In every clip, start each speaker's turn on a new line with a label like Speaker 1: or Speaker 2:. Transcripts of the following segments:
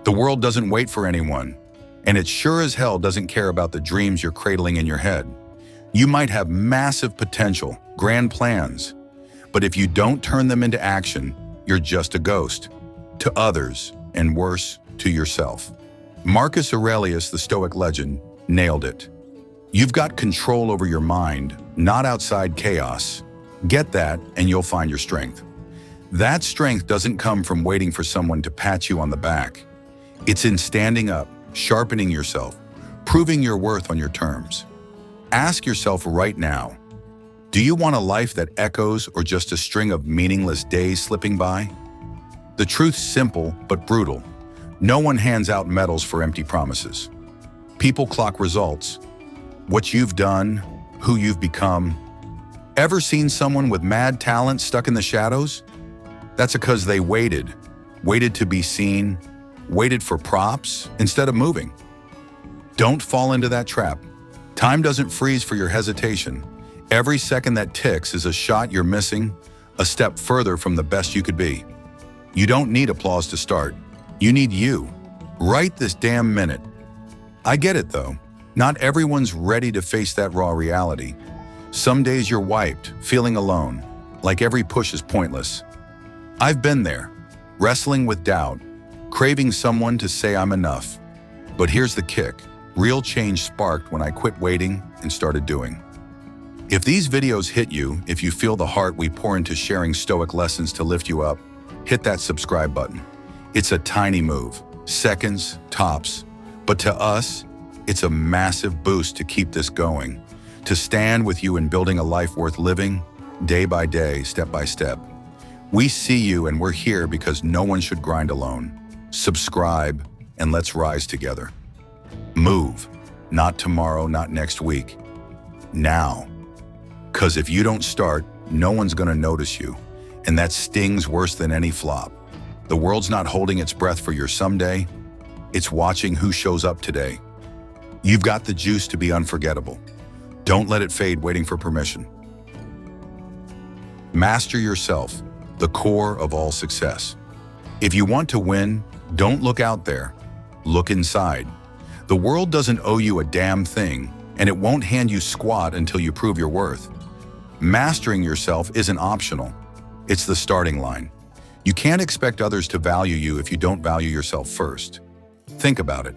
Speaker 1: The world doesn't wait for anyone, and it sure as hell doesn't care about the dreams you're cradling in your head. You might have massive potential, grand plans, but if you don't turn them into action, you're just a ghost. To others, and worse, to yourself. Marcus Aurelius, the Stoic legend, nailed it. You've got control over your mind, not outside chaos. Get that, and you'll find your strength. That strength doesn't come from waiting for someone to pat you on the back. It's in standing up, sharpening yourself, proving your worth on your terms. Ask yourself right now, do you want a life that echoes or just a string of meaningless days slipping by? The truth's simple but brutal. No one hands out medals for empty promises. People clock results. What you've done, who you've become. Ever seen someone with mad talent stuck in the shadows? That's because they waited to be seen, waited for props instead of moving. Don't fall into that trap. Time doesn't freeze for your hesitation. Every second that ticks is a shot you're missing, a step further from the best you could be. You don't need applause to start. You need you. Right this damn minute. I get it though. Not everyone's ready to face that raw reality. Some days you're wiped, feeling alone, like every push is pointless. I've been there, wrestling with doubt, craving someone to say I'm enough. But here's the kick. Real change sparked when I quit waiting and started doing. If these videos hit you, if you feel the heart we pour into sharing Stoic lessons to lift you up, hit that subscribe button. It's a tiny move, seconds, tops, but to us, it's a massive boost to keep this going, to stand with you in building a life worth living, day by day, step by step. We see you and we're here because no one should grind alone. Subscribe and let's rise together. Move, not tomorrow, not next week, now. 'Cause if you don't start, no one's gonna notice you. And that stings worse than any flop. The world's not holding its breath for your someday. It's watching who shows up today. You've got the juice to be unforgettable. Don't let it fade waiting for permission. Master yourself, the core of all success. If you want to win, don't look out there. Look inside. The world doesn't owe you a damn thing, and it won't hand you squat until you prove your worth. Mastering yourself isn't optional. It's the starting line. You can't expect others to value you if you don't value yourself first. Think about it.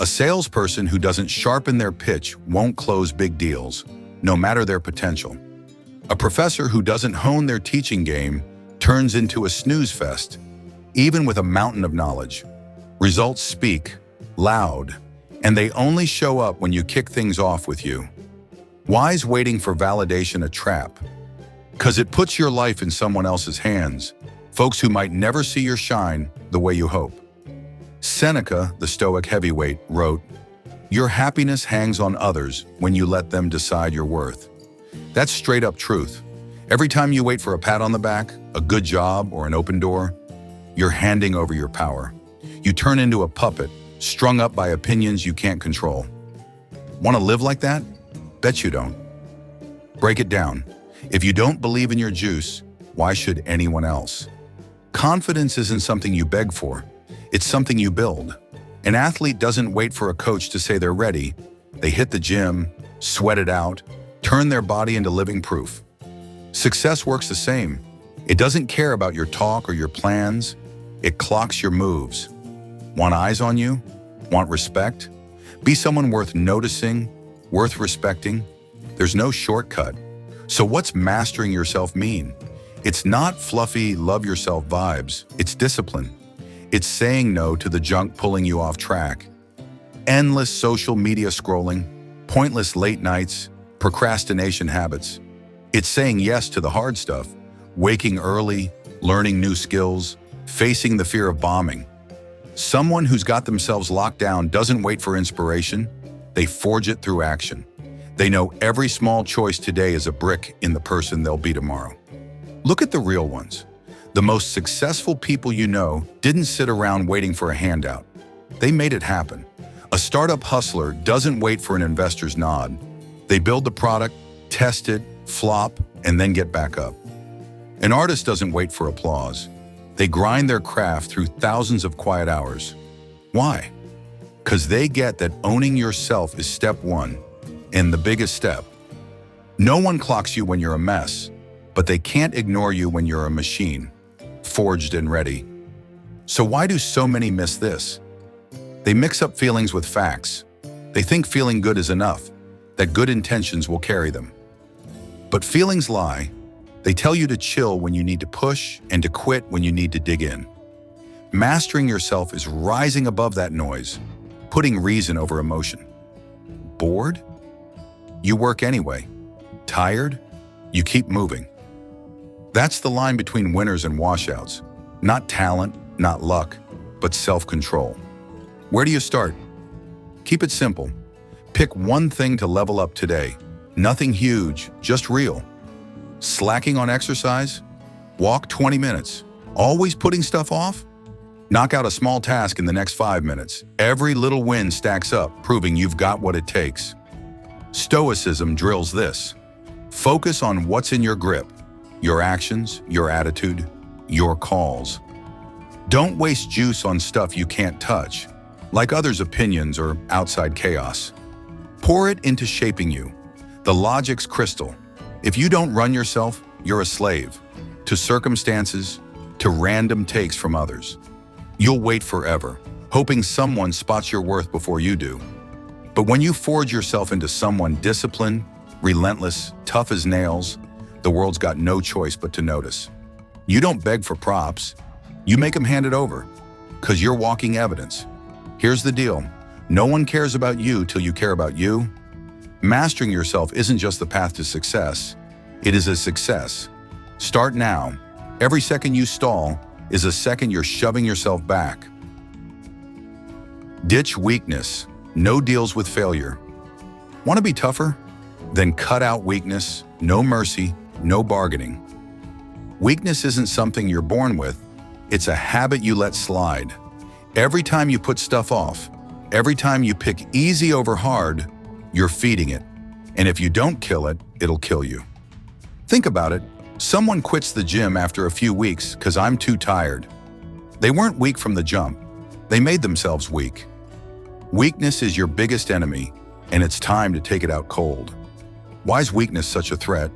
Speaker 1: A salesperson who doesn't sharpen their pitch won't close big deals, no matter their potential. A professor who doesn't hone their teaching game turns into a snooze fest, even with a mountain of knowledge. Results speak, loud, and they only show up when you kick things off with you. Why is waiting for validation a trap? 'Cause it puts your life in someone else's hands, folks who might never see your shine the way you hope. Seneca, the Stoic heavyweight, wrote, "Your happiness hangs on others when you let them decide your worth." That's straight up truth. Every time you wait for a pat on the back, a good job, or an open door, you're handing over your power. You turn into a puppet, strung up by opinions you can't control. Want to live like that? Bet you don't. Break it down. If you don't believe in your juice, why should anyone else? Confidence isn't something you beg for. It's something you build. An athlete doesn't wait for a coach to say they're ready. They hit the gym, sweat it out, turn their body into living proof. Success works the same. It doesn't care about your talk or your plans. It clocks your moves. Want eyes on you? Want respect? Be someone worth noticing, worth respecting. There's no shortcut. So what's mastering yourself mean? It's not fluffy love yourself vibes. It's discipline. It's saying no to the junk pulling you off track. Endless social media scrolling, pointless late nights, procrastination habits. It's saying yes to the hard stuff, waking early, learning new skills, facing the fear of bombing. Someone who's got themselves locked down doesn't wait for inspiration. They forge it through action. They know every small choice today is a brick in the person they'll be tomorrow. Look at the real ones. The most successful people you know didn't sit around waiting for a handout. They made it happen. A startup hustler doesn't wait for an investor's nod. They build the product, test it, flop, and then get back up. An artist doesn't wait for applause. They grind their craft through thousands of quiet hours. Why? Because they get that owning yourself is step one, and the biggest step. No one clocks you when you're a mess, but they can't ignore you when you're a machine, forged and ready. So why do so many miss this? They mix up feelings with facts. They think feeling good is enough, that good intentions will carry them. But feelings lie. They tell you to chill when you need to push and to quit when you need to dig in. Mastering yourself is rising above that noise, putting reason over emotion. Bored? You work anyway. Tired? You keep moving. That's the line between winners and washouts. Not talent, not luck, but self-control. Where do you start? Keep it simple. Pick one thing to level up today. Nothing huge, just real. Slacking on exercise? Walk 20 minutes. Always putting stuff off? Knock out a small task in the next 5 minutes. Every little win stacks up, proving you've got what it takes. Stoicism drills this. Focus on what's in your grip. Your actions, your attitude, your calls. Don't waste juice on stuff you can't touch, like others' opinions or outside chaos. Pour it into shaping you. The logic's crystal. If you don't run yourself, you're a slave to circumstances, to random takes from others. You'll wait forever, hoping someone spots your worth before you do. But when you forge yourself into someone disciplined, relentless, tough as nails, the world's got no choice but to notice. You don't beg for props. You make them hand it over, because you're walking evidence. Here's the deal. No one cares about you till you care about you. Mastering yourself isn't just the path to success. It is a success. Start now. Every second you stall is a second you're shoving yourself back. Ditch weakness. No deals with failure. Want to be tougher? Then cut out weakness. No mercy, no bargaining. Weakness isn't something you're born with. It's a habit you let slide. Every time you put stuff off, every time you pick easy over hard, you're feeding it. And if you don't kill it, it'll kill you. Think about it. Someone quits the gym after a few weeks because I'm too tired. They weren't weak from the jump. They made themselves weak. Weakness is your biggest enemy, and it's time to take it out cold. Why is weakness such a threat?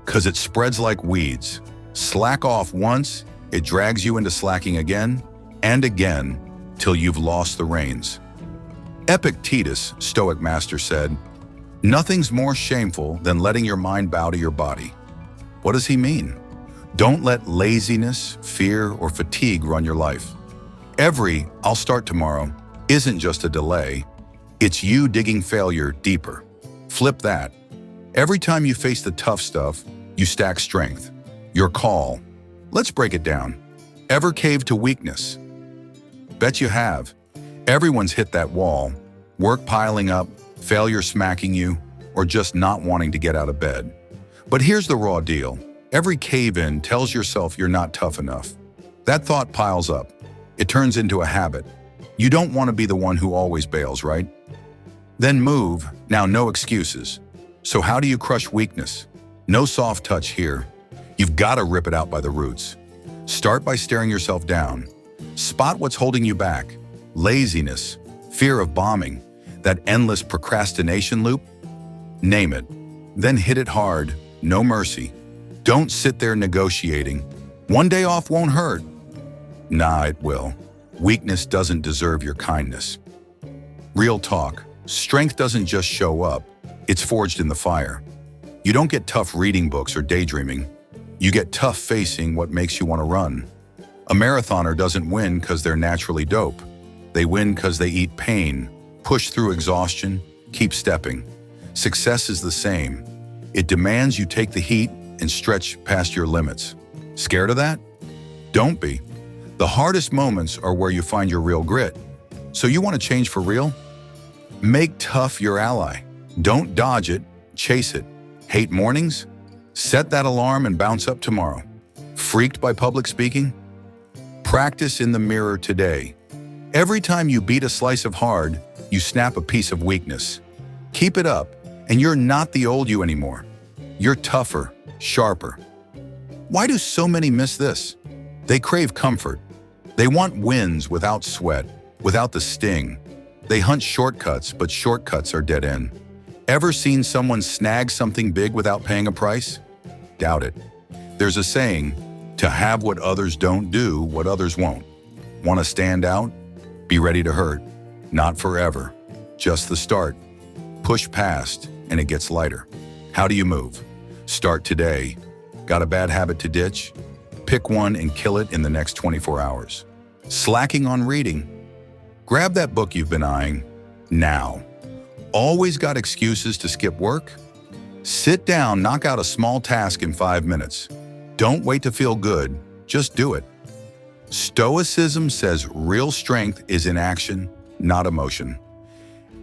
Speaker 1: Because it spreads like weeds. Slack off once, it drags you into slacking again and again till you've lost the reins. Epictetus, Stoic master, said, "Nothing's more shameful than letting your mind bow to your body." What does he mean? Don't let laziness, fear, or fatigue run your life. Every "I'll start tomorrow" isn't just a delay. It's you digging failure deeper. Flip that. Every time you face the tough stuff, you stack strength. Your call. Let's break it down. Ever caved to weakness? Bet you have. Everyone's hit that wall. Work piling up, failure smacking you, or just not wanting to get out of bed. But here's the raw deal. Every cave-in tells yourself you're not tough enough. That thought piles up. It turns into a habit. You don't want to be the one who always bails, right? Then move. Now, no excuses. So how do you crush weakness? No soft touch here. You've got to rip it out by the roots. Start by staring yourself down. Spot what's holding you back. Laziness, fear of bombing, that endless procrastination loop. Name it. Then hit it hard. No mercy. Don't sit there negotiating. One day off won't hurt. Nah, it will. Weakness doesn't deserve your kindness. Real talk. Strength doesn't just show up. It's forged in the fire. You don't get tough reading books or daydreaming. You get tough facing what makes you want to run. A marathoner doesn't win because they're naturally dope. They win because they eat pain, push through exhaustion, keep stepping. Success is the same. It demands you take the heat and stretch past your limits. Scared of that? Don't be. The hardest moments are where you find your real grit. So you want to change for real? Make tough your ally. Don't dodge it, chase it. Hate mornings? Set that alarm and bounce up tomorrow. Freaked by public speaking? Practice in the mirror today. Every time you beat a slice of hard, you snap a piece of weakness. Keep it up, and you're not the old you anymore. You're tougher, sharper. Why do so many miss this? They crave comfort. They want wins without sweat. without the sting. They hunt shortcuts, but shortcuts are dead end. Ever seen someone snag something big without paying a price? Doubt it. There's a saying, to have what others don't do, what others won't. Want to stand out? Be ready to hurt. Not forever. Just the start. Push past, and it gets lighter. How do you move? Start today. Got a bad habit to ditch? Pick one and kill it in the next 24 hours. Slacking on reading? Grab that book you've been eyeing now. Always got excuses to skip work? Sit down, knock out a small task in 5 minutes. Don't wait to feel good, just do it. Stoicism says real strength is in action, not emotion.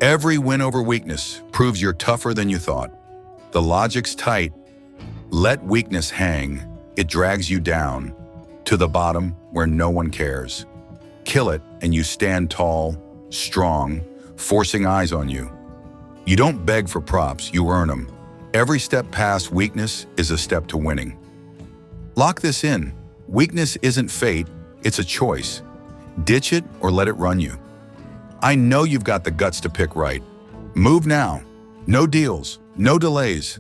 Speaker 1: Every win over weakness proves you're tougher than you thought. The logic's tight. Let weakness hang. It drags you down to the bottom where no one cares. Kill it and you stand tall, strong, forcing eyes on you. You don't beg for props, you earn them. Every step past weakness is a step to winning. Lock this in. Weakness isn't fate, it's a choice. Ditch it or let it run you. I know you've got the guts to pick right. Move now. No deals, no delays.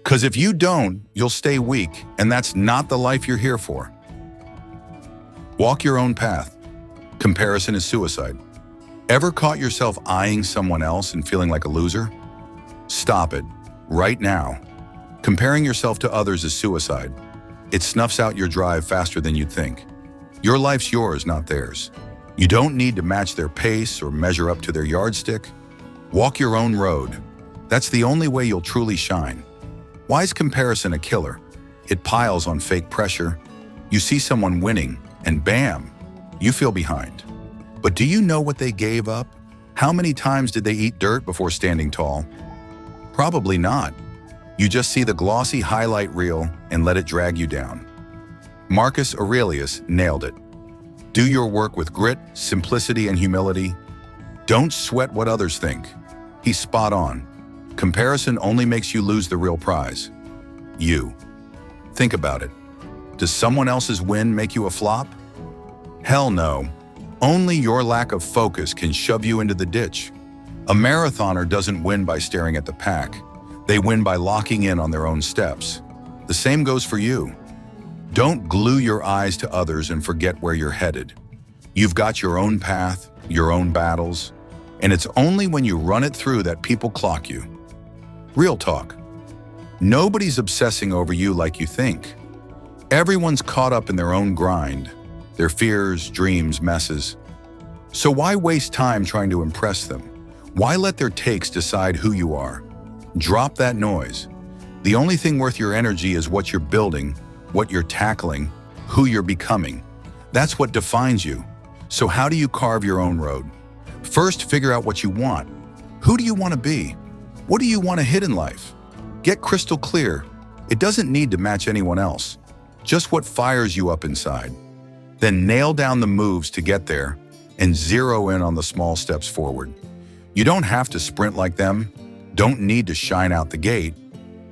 Speaker 1: 'Cause if you don't, you'll stay weak, and that's not the life you're here for. Walk your own path. Comparison is suicide. Ever caught yourself eyeing someone else and feeling like a loser? Stop it, right now. Comparing yourself to others is suicide. It snuffs out your drive faster than you'd think. Your life's yours, not theirs. You don't need to match their pace or measure up to their yardstick. Walk your own road. That's the only way you'll truly shine. Why is comparison a killer? It piles on fake pressure. You see someone winning, and bam, you feel behind. But do you know what they gave up? How many times did they eat dirt before standing tall? Probably not. You just see the glossy highlight reel and let it drag you down. Marcus Aurelius nailed it. Do your work with grit, simplicity, and humility. Don't sweat what others think. He's spot on. Comparison only makes you lose the real prize. You. Think about it. Does someone else's win make you a flop? Hell no. Only your lack of focus can shove you into the ditch. A marathoner doesn't win by staring at the pack. They win by locking in on their own steps. The same goes for you. Don't glue your eyes to others and forget where you're headed. You've got your own path, your own battles, and it's only when you run it through that people clock you. Real talk. Nobody's obsessing over you like you think. Everyone's caught up in their own grind, their fears, dreams, messes. So why waste time trying to impress them? Why let their takes decide who you are? Drop that noise. The only thing worth your energy is what you're building, what you're tackling, who you're becoming. That's what defines you. So how do you carve your own road? First, figure out what you want. Who do you want to be? What do you want to hit in life? Get crystal clear. It doesn't need to match anyone else. Just what fires you up inside. Then nail down the moves to get there and zero in on the small steps forward. You don't have to sprint like them. Don't need to shine out the gate.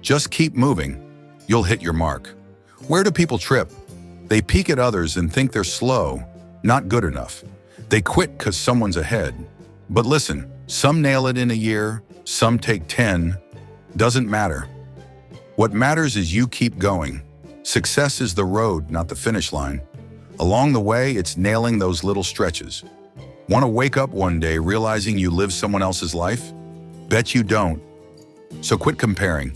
Speaker 1: Just keep moving. You'll hit your mark. Where do people trip? They peek at others and think they're slow, not good enough. They quit because someone's ahead. But listen, some nail it in a year, some take 10. Doesn't matter. What matters is you keep going. Success is the road, not the finish line. Along the way, it's nailing those little stretches. Want to wake up one day realizing you live someone else's life? Bet you don't. So quit comparing.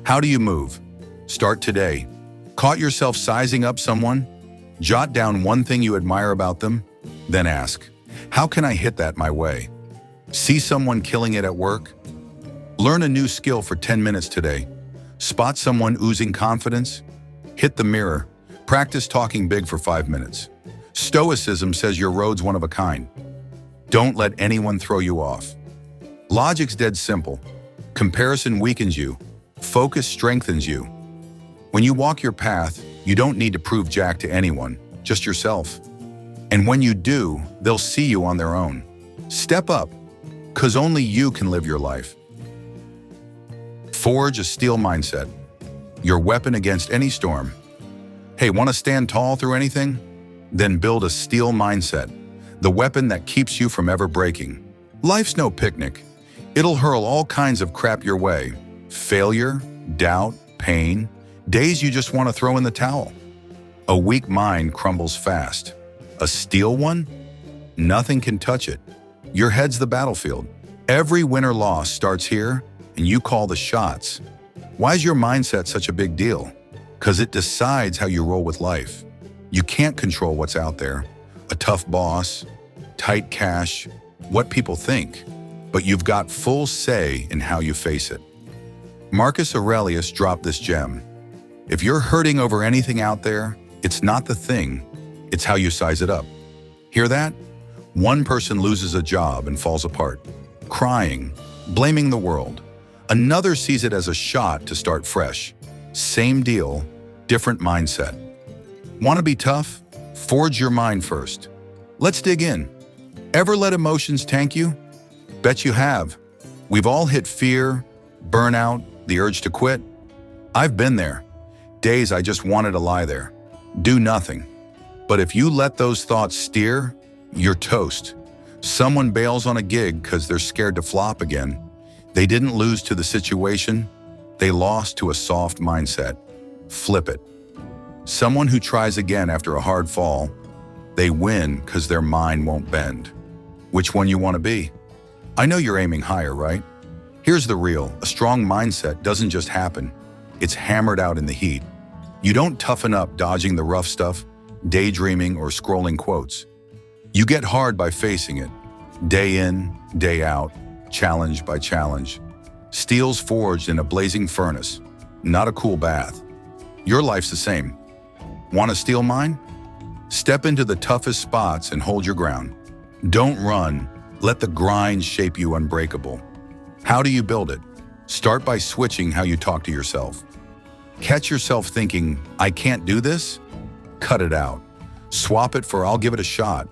Speaker 1: How do you move? Start today. Caught yourself sizing up someone? Jot down one thing you admire about them, then ask, how can I hit that my way? See someone killing it at work? Learn a new skill for 10 minutes today. Spot someone oozing confidence? Hit the mirror. Practice talking big for 5 minutes. Stoicism says your road's one of a kind. Don't let anyone throw you off. Logic's dead simple. Comparison weakens you. Focus strengthens you. When you walk your path, you don't need to prove jack to anyone, just yourself. And when you do, they'll see you on their own. Step up, 'cause only you can live your life. Forge a steel mindset, your weapon against any storm. Hey, want to stand tall through anything? Then build a steel mindset. the weapon that keeps you from ever breaking. Life's no picnic. It'll hurl all kinds of crap your way. Failure, doubt, pain, days you just want to throw in the towel. A weak mind crumbles fast. A steel one? Nothing can touch it. Your head's the battlefield. Every win or loss starts here, and you call the shots. Why is your mindset such a big deal? Because it decides how you roll with life. You can't control what's out there. A tough boss, tight cash, what people think. But you've got full say in how you face it. Marcus Aurelius dropped this gem. If you're hurting over anything out there, it's not the thing, it's how you size it up. Hear that? One person loses a job and falls apart, crying, blaming the world. Another sees it as a shot to start fresh. Same deal, different mindset. Want to be tough? Forge your mind first. Let's dig in. Ever let emotions tank you? Bet you have. We've all hit fear, burnout, the urge to quit. I've been there. Days I just wanted to lie there, do nothing. But if you let those thoughts steer, you're toast. Someone bails on a gig because they're scared to flop again. They didn't lose to the situation, they lost to a soft mindset. Flip it. Someone who tries again after a hard fall, they win because their mind won't bend. Which one you want to be? I know you're aiming higher, right? Here's the real, a strong mindset doesn't just happen. It's hammered out in the heat. You don't toughen up dodging the rough stuff, daydreaming or scrolling quotes. You get hard by facing it, day in, day out, challenge by challenge. Steel's forged in a blazing furnace, not a cool bath. Your life's the same. Want to steal mine? Step into the toughest spots and hold your ground. Don't run, let the grind shape you unbreakable. How do you build it? Start by switching how you talk to yourself. Catch yourself thinking, I can't do this? Cut it out. Swap it for I'll give it a shot.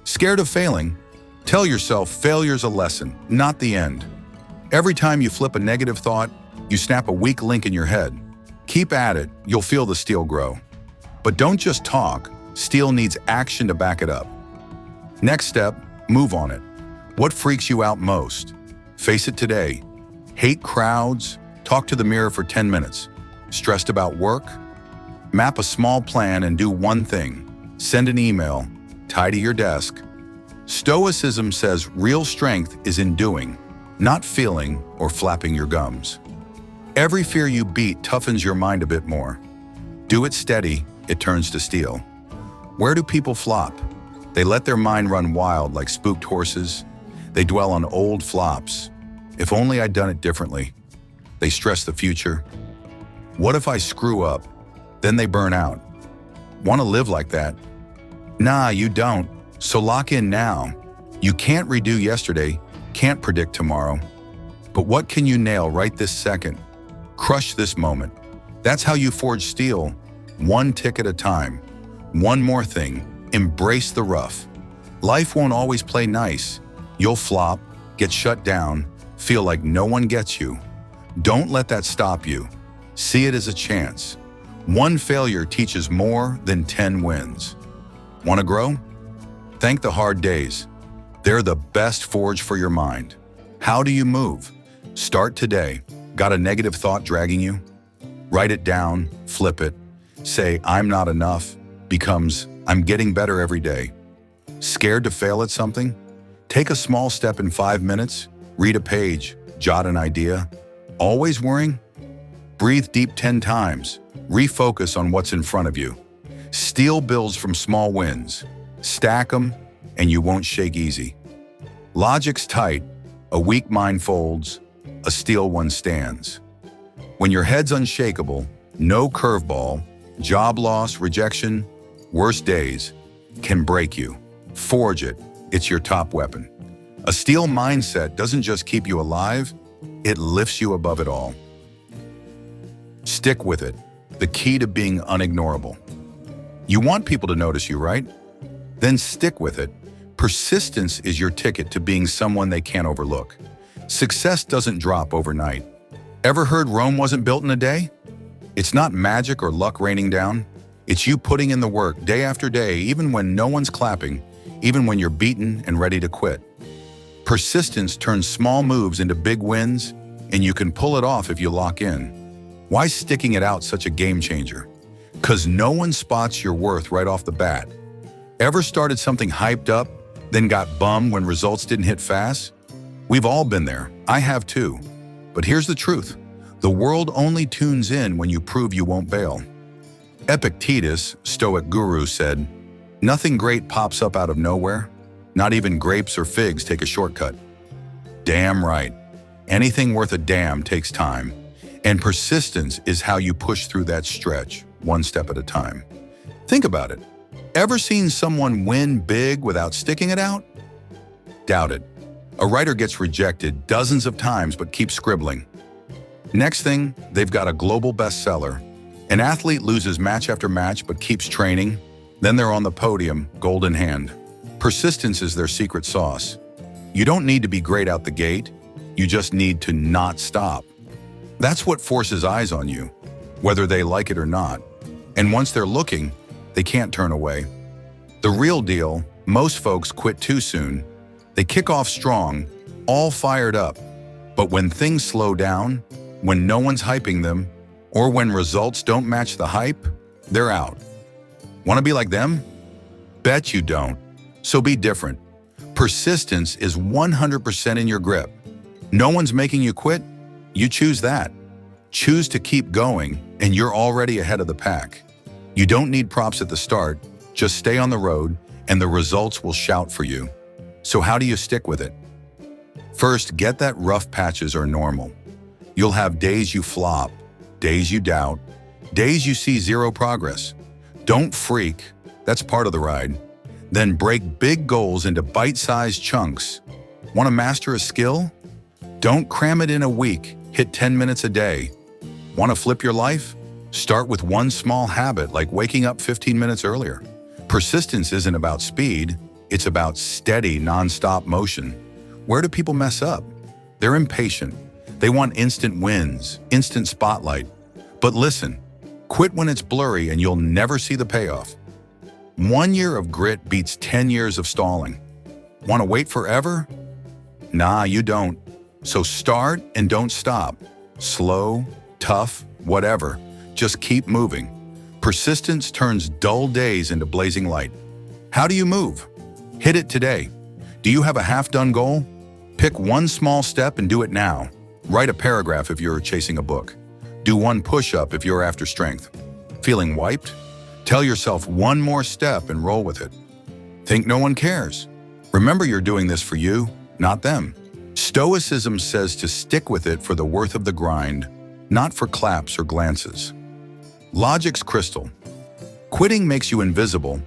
Speaker 1: Scared of failing? Tell yourself failure's a lesson, not the end. Every time you flip a negative thought, you snap a weak link in your head. Keep at it, you'll feel the steel grow. But don't just talk, steel needs action to back it up. Next step, move on it. What freaks you out most? Face it today. Hate crowds? Talk to the mirror for 10 minutes. Stressed about work? Map a small plan and do one thing. Send an email. Tidy your desk. Stoicism says real strength is in doing, not feeling or flapping your gums. Every fear you beat toughens your mind a bit more. Do it steady, it turns to steel. Where do people flop? They let their mind run wild like spooked horses. They dwell on old flops. If only I'd done it differently. They stress the future. What if I screw up? Then they burn out. Want to live like that? Nah, you don't. So lock in now. You can't redo yesterday, can't predict tomorrow. But what can you nail right this second? Crush this moment. That's how you forge steel, one tick at a time. One more thing, embrace the rough. Life won't always play nice. You'll flop, get shut down, feel like no one gets you. Don't let that stop you. See it as a chance. One failure teaches more than 10 wins. Want to grow? Thank the hard days. They're the best forge for your mind. How do you move? Start today. Got a negative thought dragging you? Write it down, flip it. Say, I'm not enough, becomes, I'm getting better every day. Scared to fail at something? Take a small step in 5 minutes, read a page, jot an idea. Always worrying? Breathe deep 10 times. Refocus on what's in front of you. Steel builds from small wins. Stack them, and you won't shake easy. Logic's tight, a weak mind folds, a steel one stands. When your head's unshakable, no curveball, job loss, rejection, worst days can break you. Forge it, it's your top weapon. A steel mindset doesn't just keep you alive, it lifts you above it all. Stick with it, the key to being unignorable. You want people to notice you, right? Then stick with it. Persistence is your ticket to being someone they can't overlook. Success doesn't drop overnight. Ever heard Rome wasn't built in a day? It's not magic or luck raining down. It's you putting in the work day after day, even when no one's clapping, even when you're beaten and ready to quit. Persistence turns small moves into big wins, and you can pull it off if you lock in. Why is sticking it out such a game changer? 'Cause no one spots your worth right off the bat. Ever started something hyped up, then got bummed when results didn't hit fast? We've all been there. I have too. But here's the truth. The world only tunes in when you prove you won't bail. Epictetus, Stoic guru, said, "Nothing great pops up out of nowhere. Not even grapes or figs take a shortcut." Damn right. Anything worth a damn takes time. And persistence is how you push through that stretch, one step at a time. Think about it. Ever seen someone win big without sticking it out? Doubt it. A writer gets rejected dozens of times but keeps scribbling. Next thing, they've got a global bestseller. An athlete loses match after match but keeps training. Then they're on the podium, gold in hand. Persistence is their secret sauce. You don't need to be great out the gate. You just need to not stop. That's what forces eyes on you, whether they like it or not. And once they're looking, they can't turn away. The real deal, most folks quit too soon. They kick off strong, all fired up. But when things slow down, when no one's hyping them, or when results don't match the hype, they're out. Want to be like them? Bet you don't. So be different. Persistence is 100% in your grip. No one's making you quit. You choose that. Choose to keep going, and you're already ahead of the pack. You don't need props at the start. Just stay on the road, and the results will shout for you. So how do you stick with it? First, get that rough patches are normal. You'll have days you flop, days you doubt, days you see zero progress. Don't freak. That's part of the ride. Then break big goals into bite-sized chunks. Want to master a skill? Don't cram it in a week. Hit 10 minutes a day. Want to flip your life? Start with one small habit like waking up 15 minutes earlier. Persistence isn't about speed. It's about steady, non-stop motion. Where do people mess up? They're impatient. They want instant wins, instant spotlight. But listen, quit when it's blurry and you'll never see the payoff. 1 year of grit beats 10 years of stalling. Want to wait forever? Nah, you don't. So start and don't stop. Slow, tough, whatever. Just keep moving. Persistence turns dull days into blazing light. How do you move? Hit it today. Do you have a half-done goal? Pick one small step and do it now. Write a paragraph if you're chasing a book. Do one push-up if you're after strength. Feeling wiped? Tell yourself one more step and roll with it. Think no one cares? Remember you're doing this for you, not them. Stoicism says to stick with it for the worth of the grind, not for claps or glances. Logic's crystal. Quitting makes you invisible.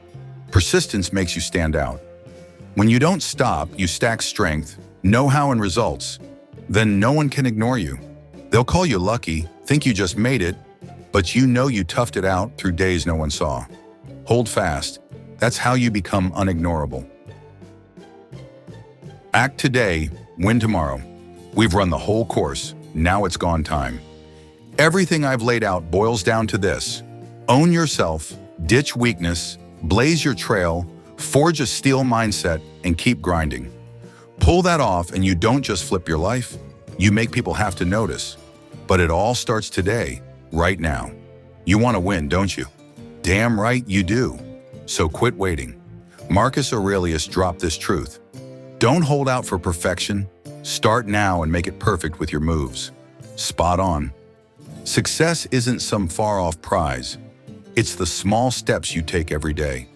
Speaker 1: Persistence makes you stand out. When you don't stop, you stack strength, know-how and results. Then no one can ignore you. They'll call you lucky, think you just made it, but you know you toughed it out through days no one saw. Hold fast. That's how you become unignorable. Act today, win tomorrow. We've run the whole course. Now it's gone time. Everything I've laid out boils down to this. Own yourself, ditch weakness, blaze your trail, forge a steel mindset, and keep grinding. Pull that off and you don't just flip your life, you make people have to notice. But it all starts today, right now. You want to win, don't you? Damn right you do. So quit waiting. Marcus Aurelius dropped this truth. Don't hold out for perfection. Start now and make it perfect with your moves. Spot on. Success isn't some far-off prize. It's the small steps you take every day.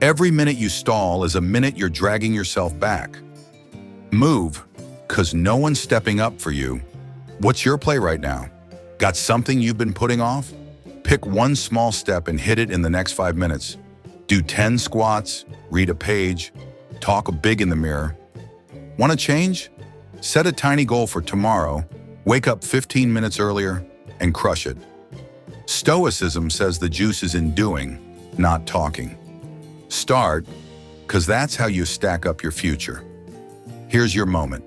Speaker 1: Every minute you stall is a minute you're dragging yourself back. Move, 'cause no one's stepping up for you. What's your play right now? Got something you've been putting off? Pick one small step and hit it in the next 5 minutes. Do 10 squats, read a page, talk big in the mirror. Want to change? Set a tiny goal for tomorrow, wake up 15 minutes earlier, and crush it. Stoicism says the juice is in doing, not talking. Start, 'cause that's how you stack up your future. Here's your moment.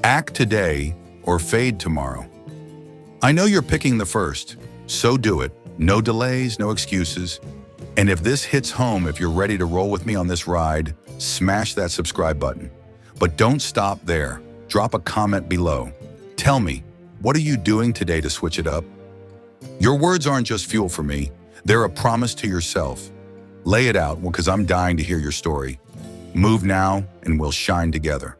Speaker 1: Act today or fade tomorrow. I know you're picking the first, so do it. No delays, no excuses. And if this hits home, if you're ready to roll with me on this ride, smash that subscribe button. But don't stop there. Drop a comment below. Tell me, what are you doing today to switch it up? Your words aren't just fuel for me. They're a promise to yourself. Lay it out, because I'm dying to hear your story. Move now, and we'll shine together.